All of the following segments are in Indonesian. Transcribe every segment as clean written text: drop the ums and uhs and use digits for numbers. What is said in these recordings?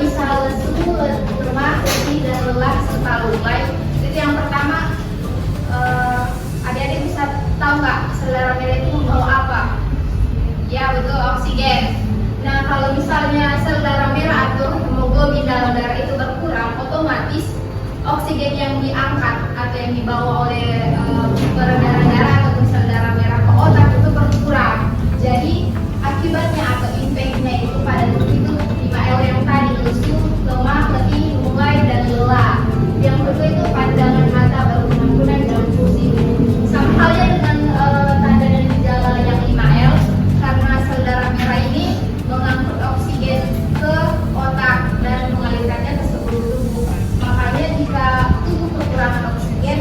misal lesu, lemah, letih, dan lelah serta lunglai, itu yang pertama, adik-adik bisa tahu nggak sel darah merah itu membawa apa? Ya betul, oksigen. Nah kalau misalnya sel darah merah atau hemoglobin dalam darah itu berkurang, otomatis oksigen yang diangkat atau yang dibawa oleh darah atau sel darah merah ke otak itu berkurang. Jadi akibatnya atau impactnya itu pada itu 5L yang tadi, lesu, lemah, letih, lunglai, dan lelah. Yang kedua itu pandangan mata berkunang-kunang dan pusing. Sama halnya dengan tanda dan gejala yang 5L, karena sel darah merah ini mengangkut oksigen ke otak dan mengalirkannya ke seluruh tubuh. Makanya jika tubuh kekurangan oksigen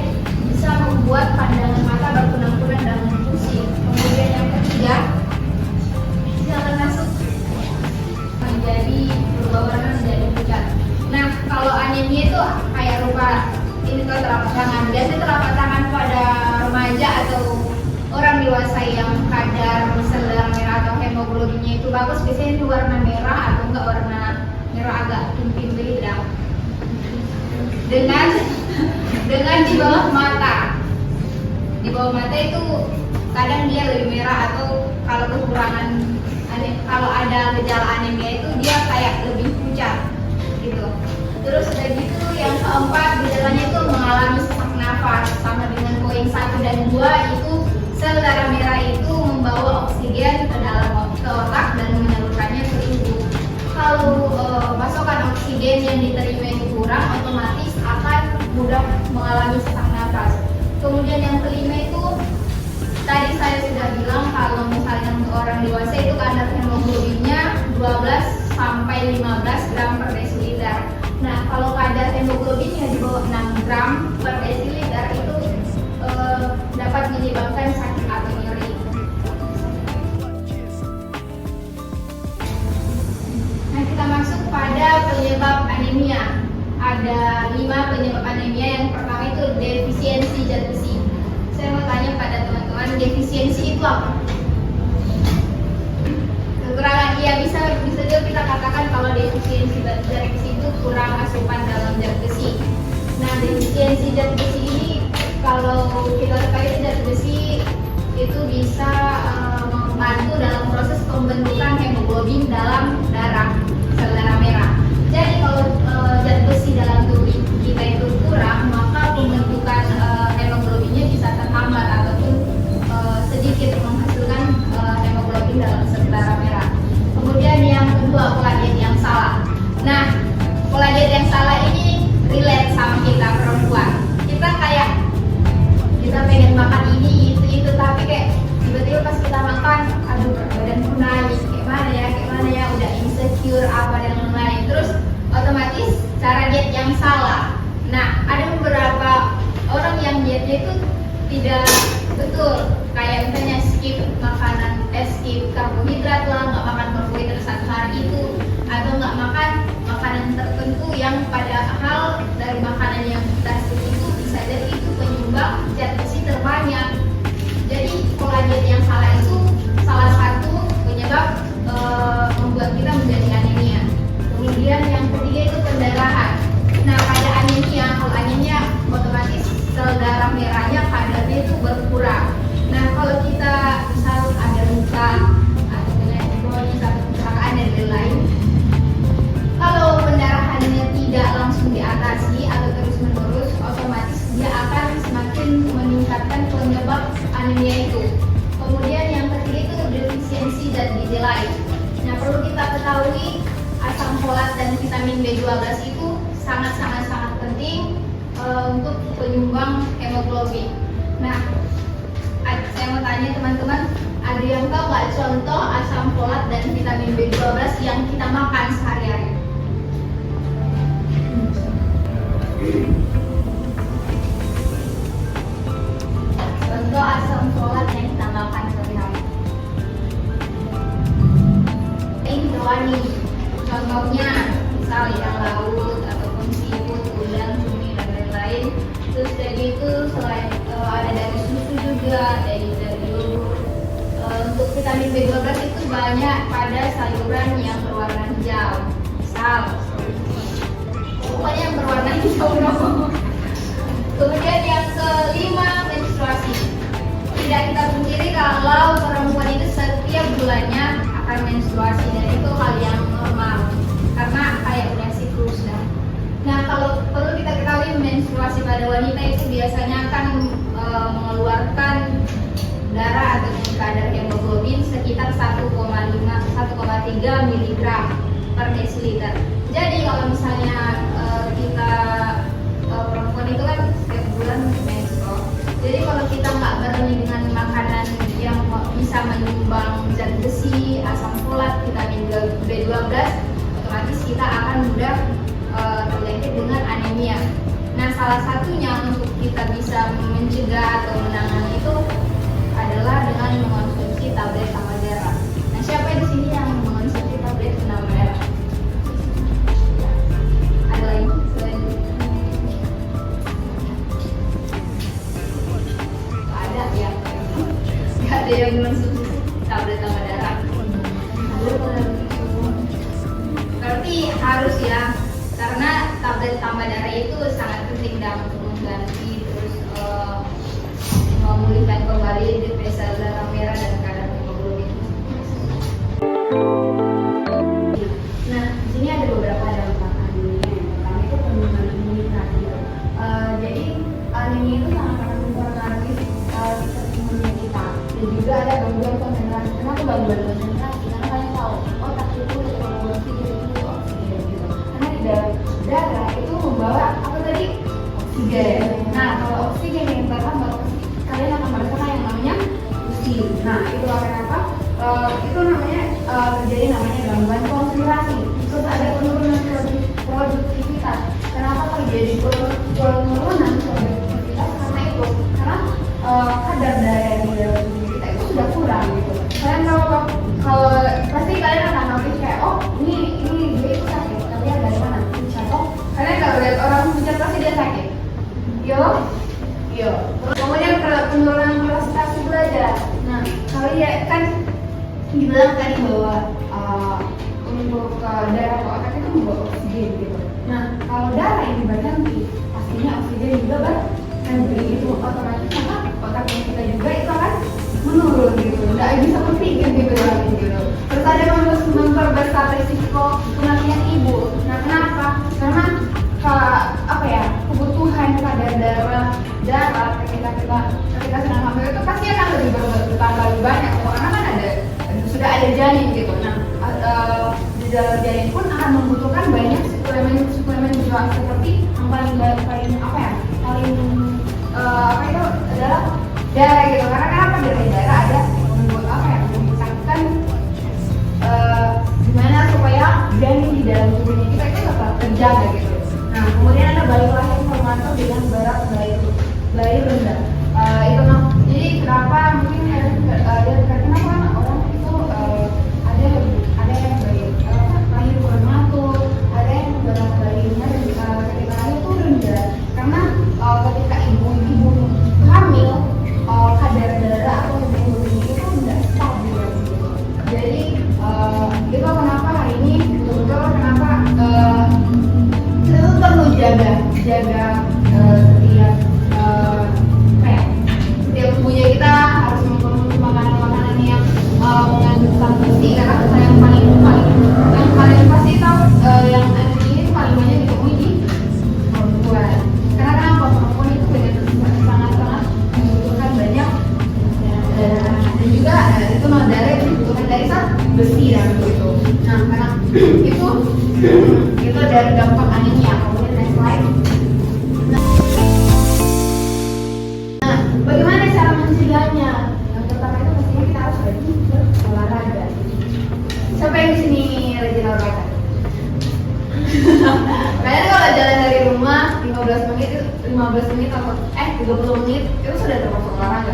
bisa membuat pandangan mata berkunang-kunang dan pusing. Kemudian yang ketiga, silakan masuk, menjadi berubah warna menjadi pucat. Nah kalau anemia itu kayak rupa ini tuh telapak tangan. Biasanya telapak tangan pada remaja atau orang dewasa yang kadar sel darah merah atau hemoglobinnya itu bagus, biasanya itu warna merah atau enggak warna merah agak pimpin beda. Dengan di bawah mata. Di bawah mata itu kadang dia lebih merah, atau kalau kekurangan kalau ada gejala anemia itu dia kayak lebih pucat gitu. Terus udah gitu yang keempat, gejalanya itu mengalami sesak nafas. Sama dengan poin 1 dan 2 itu sel darah merah itu membawa oksigen ke dalam ke otak dan menyalurkannya ke tubuh. Kalau pasokan oksigen yang diterima itu kurang, otomatis akan mudah mengalami sesak nafas. Kemudian yang kelima itu tadi saya sudah bilang kalau misalnya untuk orang dewasa itu kadar hemoglobinnya 12 sampai 15 gram per desiliter. Nah kalau kadar hemoglobinnya di bawah 6 gram per desiliter itu dapat menyebabkan sakit atau nyeri. Nah kita masuk pada penyebab anemia. Ada 5 penyebab anemia. Yang pertama itu defisiensi zat besi. Saya mau tanya pada teman-teman, defisiensi itu apa? Kekurangan. Iya, bisa juga kita katakan kalau defisiensi zat besi itu kurang asupan dalam zat besi. Nah defisiensi zat besi ini kalau kita ketahui zat besi itu bisa membantu dalam proses pembentukan hemoglobin dalam darah, sel darah merah. Jadi kalau zat besi dalam tubuh kita itu kurang, maka pembentukan hemoglobinnya bisa terhambat ataupun sedikit menghasilkan hemoglobin dalam sel darah merah. Kemudian yang kedua, pola diet yang salah. Nah, pola diet yang salah ini relate sama kita perempuan. Kita pengen makan ini, itu, tapi kayak tiba-tiba pas kita makan, aduh badanku naik, kayak mana ya, udah insecure apa dan lain-lain. Terus otomatis cara diet yang salah. Nah, ada beberapa orang yang dietnya itu tidak betul, kayak misalnya skip karbohidrat lah, nggak makan karbohidrat satu hari itu, atau nggak makan makanan tertentu yang padahal dari makanan yang kita skip itu bisa jadi itu penyumbang zat besi terbanyak. Jadi pola diet yang salah itu salah satu penyebab membuat kita menjadi anemia. Kemudian yang ketiga itu pendarahan. Nah pada anemia, kalau anemia otomatis sel darah merahnya kadarnya itu berkurang. Nah kalau kita misal ada luka atau penyakit kronis atau kecelakaan dan lain-lain, kalau pendarahannya tidak langsung diatasi atau terus-menerus, otomatis dia akan semakin meningkatkan penyebab anemia itu. Kemudian yang ketiga itu defisiensi zat gizi lain. Nah perlu kita ketahui asam folat dan vitamin B12 itu sangat penting untuk penyumbang hemoglobin. Nah, saya mau tanya teman-teman, ada yang tahu nggak contoh asam folat dan vitamin B12 yang kita makan sehari-hari? Contoh asam folat yang kita makan sehari-hari. Ini hewani. Contohnya misal ikan laut ataupun seafood, udang, cumi dan lain-lain. Terus dari itu selain ada dari susu juga, dari yogurt. Untuk vitamin B12 itu banyak pada sayuran yang berwarna hijau. Misal pokoknya yang berwarna hijau dong. Kemudian yang kelima, menstruasi. Tidak kita pungkiri kalau perempuan itu setiap bulannya akan menstruasi, dan itu hal yang normal karena kayak udah siklus dah. Nah, kalau perlu kita ketahui, menstruasi pada wanita itu biasanya akan mengeluarkan darah atau kadar hemoglobin sekitar 1,3 mg per desiliter. Jadi kalau misalnya kita perempuan itu kan setiap bulan menstruasi. Jadi kalau kita nggak barengi dengan makanan yang bisa menyumbang zat besi, asam folat, vitamin B12, otomatis kita akan mudah terjangkit dengan anemia. Nah, salah satunya untuk kita bisa mencegah atau menangani itu adalah dengan mengonsumsi tablet tambah darah. Nah, siapa di sini yang mengonsumsi tablet tambah darah? Ada lagi selain ada ya? Nggak ada yang mengonsumsi tablet tambah darah. Berarti harus ya, karena tablet tambah darah itu sangat penting dalam untuk mengganti terus memulihkan kembali depresi darah merah dan kadar hemoglobin. Nah, di sini ada beberapa dampak anemia. Yang pertama itu penurunan imunitas gitu. Jadi anemia itu sangat mempengaruhi sistem imun kita. Dan juga ada gangguan konsentrasi. Kenapa gangguan konsentrasi? Karena kalian tahu otak itu memproduksi oksigen gitu. Karena di dalam darah itu membawa apa tadi? Oksigen. Nah, kalau oksigen yang bertambah, kalian akan merasakan yang namanya pusing. Nah, itu akan apa? Itu namanya terjadi namanya gangguan konsentrasi. Terus ada penurunan produktivitas. Kenapa terjadi penurunan produktivitas? Karena itu, karena kadar darah yang di dalam tubuh kita itu sudah kurang gitu. Kalian tahu kalau pasti kalian akan notice kayak, oh ini dia itu sakit, tapi dari mana? Contoh, kalian kalau lihat orang pucat pasti dia sakit. Yo. Kemudian penurunan prestasi belajar. Nah, kalian kan dibilang tadi bahwa untuk darah ke otak itu membawa oksigen gitu. Nah, kalau darah yang berhenti, pastinya oksigen juga berhenti. Itu otomatis maka otaknya kita juga itu akan menurun gitu. Nggak bisa berpikir gitu lagi gitu. Terus ada memperbesar risiko kematian ibu. Nah, kenapa? Karena kebutuhan kadar darah ketika sedang hamil itu pasti akan bertambah lebih banyak karena kan sudah ada janin gitu. Nah, di dalam janin pun akan membutuhkan banyak suplemen juga seperti yang paling itu adalah darah gitu. Karena kenapa dari darah ada menciptakan gimana supaya janin di dalam tubuhnya kita itu tetap terjaga gitu. Nah, kemudian ada bayi lahir prematur dengan berat bayi rendah. Jadi kenapa mungkin kenapa orang itu ada yang lahir prematur, ada yang berat bayinya ketika lahir itu rendah. Karena ketika ibu hamil, kadar darah atau hemoglobin itu tidak stabil gitu. Jadi itu kenapa hari ini betul-betul kenapa kita tuh perlu jaga setiap tubuhnya kita harus mengkonsumsi makanan-makanan yang mengandung zat besi, karena yang paling pasti tahu yang ini paling banyak ditemui di perempuan. Karena kenapa? Perempuan itu sangat membutuhkan banyak dan juga itu darah itu dibutuhkan dari zat besi dan begitu. Nah, karena itu dari dampak anemia. Kemudian next slide. Nah, bagaimana cara mencegahnya? Yang pertama itu pastinya kita harus rajin berolahraga. Siapa yang di sini rajin olahraga? Kalian kalau jalan dari rumah 15 menit atau 30 menit itu sudah termasuk olahraga.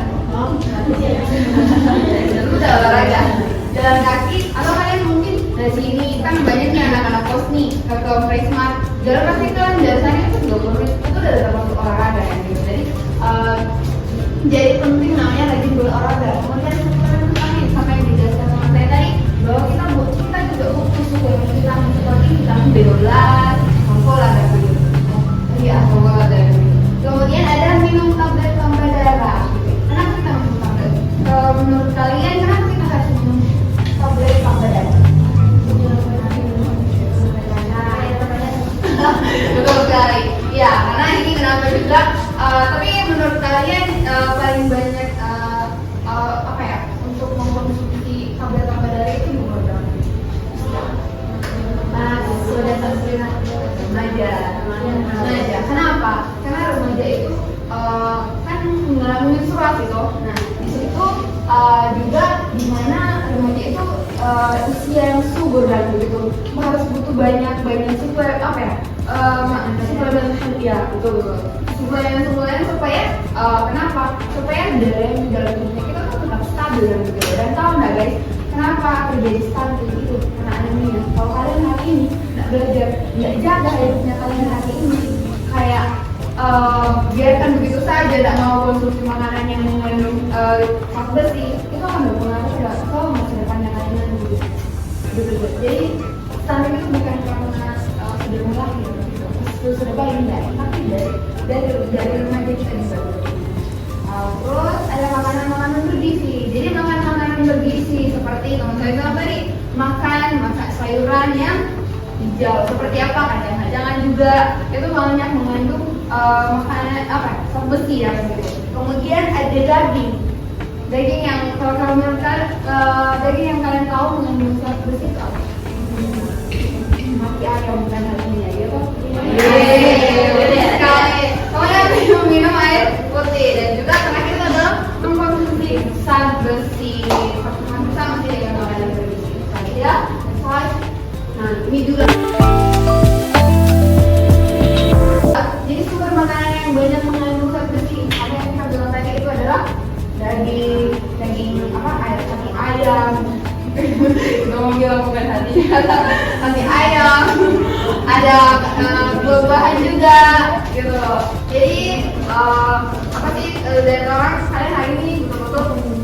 Itu udah olahraga. Jalan kaki atau kalian mungkin dari sini kan banyak nih anak-anak kos nih ke Prismart. Jalan kaki kan biasanya itu 20 menit itu udah termasuk olahraga ya gitu. Jadi penting namanya rajin berolahraga. Kemudian sampai yang dijelaskan sama saya tadi bahwa kita juga butuh suplemen vitamin seperti vitamin B12, gitu. Nah di situ juga dimana remaja itu usia yang subur dan begitu harus butuh banyak supaya apa ya suplemen ya betul suplemen supaya kenapa supaya daya di dalam tubuhnya kita tuh tetap stabil dan begitu. Dan tahu nggak guys kenapa terjadi stunting itu karena anemia? Kalau kalian hari ini nggak belajar nggak jaga hidupnya kalian hari ini kayak biarkan begitu saja, tidak mau konsumsi makanan yang mengandung zat besi, itu akan berpengaruh ke masa depannya kalian gitu. Jadi stunting itu bukan karena sudah mulai sudah baik enggak, tapi dari remaja kita bisa. Terus ada makanan bergizi. Jadi makanan bergizi seperti kalau saya bilang tadi makan sayuran yang hijau seperti apa kacang-kacangan juga itu banyak mengandung makanan zat besi ya gitu. Kemudian ada daging yang kalau daging yang kalian tahu mengandung zat besi itu apa? Mati ayam bukan hatinya gitu. Benar sekali. Kemudian minum air putih dan juga terakhir itu adalah mengkonsumsi zat besi. Sama sih dengan makanan bergizi. Ya, nah ini juga. Jadi sumber makanan yang banyak mengandung zat besi ada yang kita bilang tadi itu adalah daging ayam. Ngomong bilang bukan hati ayam. Ada buah-buahan juga gitu. Jadi dari orang kalian hari ini betul-betul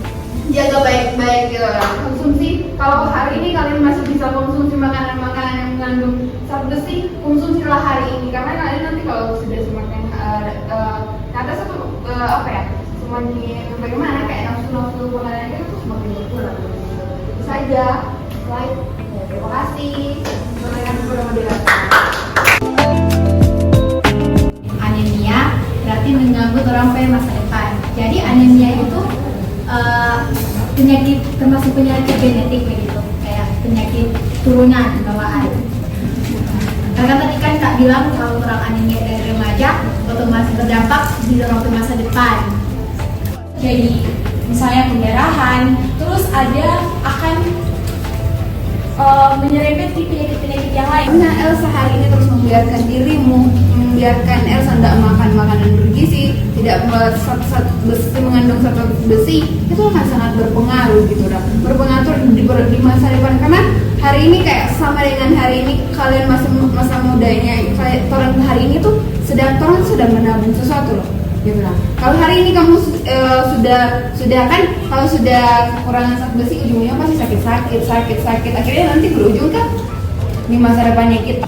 jaga baik-baik gitu konsumsi. Kalau hari ini kalian masih bisa konsumsi makanan-makanan yang mengandung zat besi, konsumsilah hari ini karena kalian nanti kalau sudah semakin ke atas itu semakin bagaimana kayak nafsu makanan itu tuh semakin berkurang. Itu saja. Terima kasih. Pertanyaan moderasi. Anemia berarti mengganggu orang pada masa depan. Jadi anemia itu penyakit termasuk penyakit genetik begitu, kayak penyakit turunan bawaan. Karena tadi kan Kak bilang kalau orang anemia dari remaja otomatis berdampak di waktu masa depan. Jadi misalnya pendarahan, terus ada akan menyerempet di penyakit-penyakit yang lain. Nah, Elsa hari ini terus membiarkan Elsa tidak makan makanan bergizi, tidak mengandung zat besi, itu akan sangat berpengaruh gitu dah. Berpengaruh di masa depan karena hari ini kayak sama dengan hari ini kalian masa mudanya, orang hari ini tuh sedang menabung sesuatu loh. Gitu lah. Kalau hari ini kamu sudah kan kalau sudah kekurangan zat besi ujungnya pasti sakit akhirnya nanti berujung kan di masa depannya kita